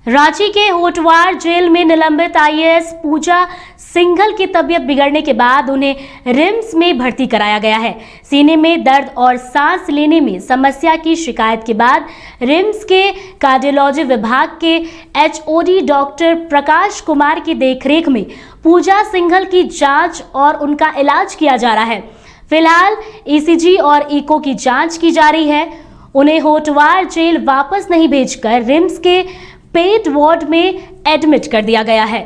रांची के होटवार जेल में निलंबित आईएएस पूजा सिंघल की तबीयत बिगड़ने के बाद उन्हें रिम्स में भर्ती कराया गया है। सीने में दर्द और सांस लेने में समस्या की शिकायत के बाद रिम्स के कार्डियोलॉजी विभाग के एचओडी डॉक्टर प्रकाश कुमार की देखरेख में पूजा सिंघल की जांच और उनका इलाज किया जा रहा है। फिलहाल ईसीजी और इको की जांच की जा रही है। उन्हें होटवार जेल वापस नहीं भेजकर रिम्स के पेट वार्ड में एडमिट कर दिया गया है।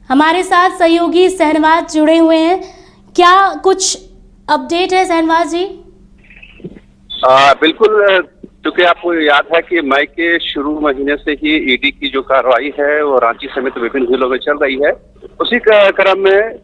हमारे साथ सहयोगी शहनवाज जुड़े हुए हैं। क्या कुछ अपडेट है शहनवाज जी? बिल्कुल, क्योंकि आपको याद है कि मई के शुरू महीने से ही ईडी की जो कार्रवाई है वो रांची समेत विभिन्न जिलों में चल रही है। उसी क्रम में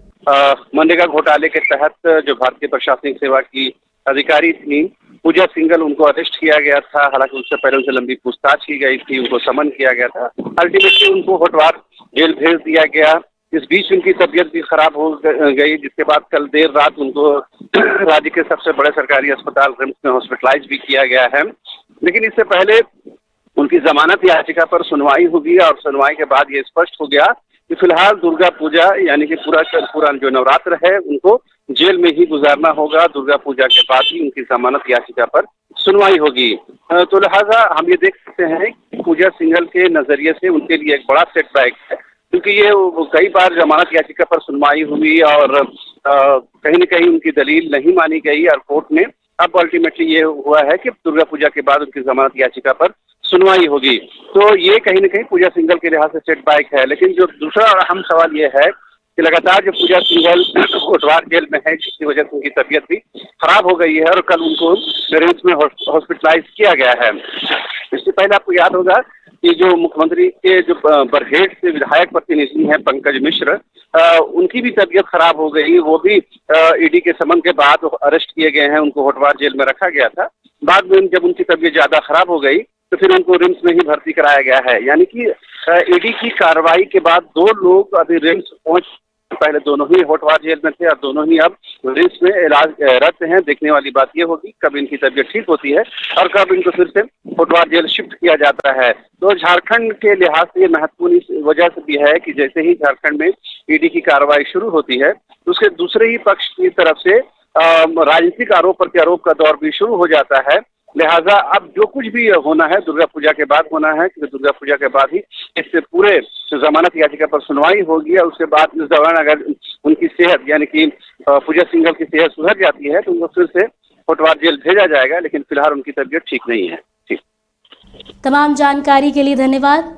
मनरेगा घोटाले के तहत जो भारतीय प्रशासनिक सेवा की अधिकारी थी पूजा सिंघल, उनको अरेस्ट किया गया था। हालांकि उससे पहले उनसे लंबी पूछताछ की गई थी, उनको समन किया गया था। अल्टीमेटली उनको होटवार जेल भेज दिया गया। इस बीच उनकी तबीयत भी खराब हो गई, जिसके बाद कल देर रात उनको राज्य के सबसे बड़े सरकारी अस्पताल रिम्स में हॉस्पिटलाइज भी किया गया है। लेकिन इससे पहले उनकी जमानत याचिका पर सुनवाई होगी और सुनवाई के बाद ये स्पष्ट हो गया कि फिलहाल दुर्गा पूजा यानी कि पूरा जो नवरात्र है उनको जेल में ही गुजारना होगा। दुर्गा पूजा के बाद ही उनकी जमानत याचिका पर सुनवाई होगी। तो लिहाजा हम ये देख सकते हैं कि पूजा सिंघल के नजरिए से उनके लिए एक बड़ा सेटबैक है, क्योंकि ये कई बार जमानत याचिका पर सुनवाई हुई और कहीं न कहीं उनकी दलील नहीं मानी गई और कोर्ट ने अब अल्टीमेटली ये हुआ है कि दुर्गा पूजा के बाद उनकी जमानत याचिका पर सुनवाई होगी। तो ये कहीं न कहीं पूजा सिंघल के लिहाज से सेटबैक है। लेकिन जो दूसरा अहम सवाल ये है कि लगातार जो पूजा सिंघल होटवार जेल में है, जिसकी वजह से उनकी तबीयत भी खराब हो गई है और कल उनको रिम्स में हॉस्पिटलाइज किया गया है। इससे पहले आपको याद होगा कि जो मुख्यमंत्री के जो बरहेट से विधायक प्रतिनिधि हैं पंकज मिश्र, उनकी भी तबीयत खराब हो गई। वो भी ईडी के समन के बाद अरेस्ट किए गए हैं, उनको होटवार जेल में रखा गया था। बाद में जब उनकी तबीयत ज्यादा खराब हो गई तो फिर उनको रिम्स में ही भर्ती कराया गया है। यानी कि ईडी की कार्रवाई के बाद दो लोग अभी रिम्स पहुंच, पहले दोनों ही होटवार जेल में थे और दोनों ही अब रिम्स में इलाजरत हैं। देखने वाली बात यह होगी कब इनकी तबीयत ठीक होती है और कब इनको फिर से होटवार जेल शिफ्ट किया जाता है। तो झारखंड के लिहाज से ये महत्वपूर्ण इस वजह से भी है कि जैसे ही झारखंड में ईडी की कार्रवाई शुरू होती है तो उसके दूसरे ही पक्ष की तरफ से राजनीतिक आरोप प्रत्यारोप का दौर भी शुरू हो जाता है। लिहाजा अब जो कुछ भी होना है दुर्गा पूजा के बाद होना है, क्योंकि दुर्गा पूजा के बाद ही इससे पूरे जमानत याचिका पर सुनवाई होगी और उसके बाद इस दौरान अगर उनकी सेहत यानी कि पूजा सिंघल की सेहत सुधर जाती है तो उनको फिर से होटवार जेल भेजा जाएगा। लेकिन फिलहाल उनकी तबीयत ठीक नहीं है। ठीक, तमाम जानकारी के लिए धन्यवाद।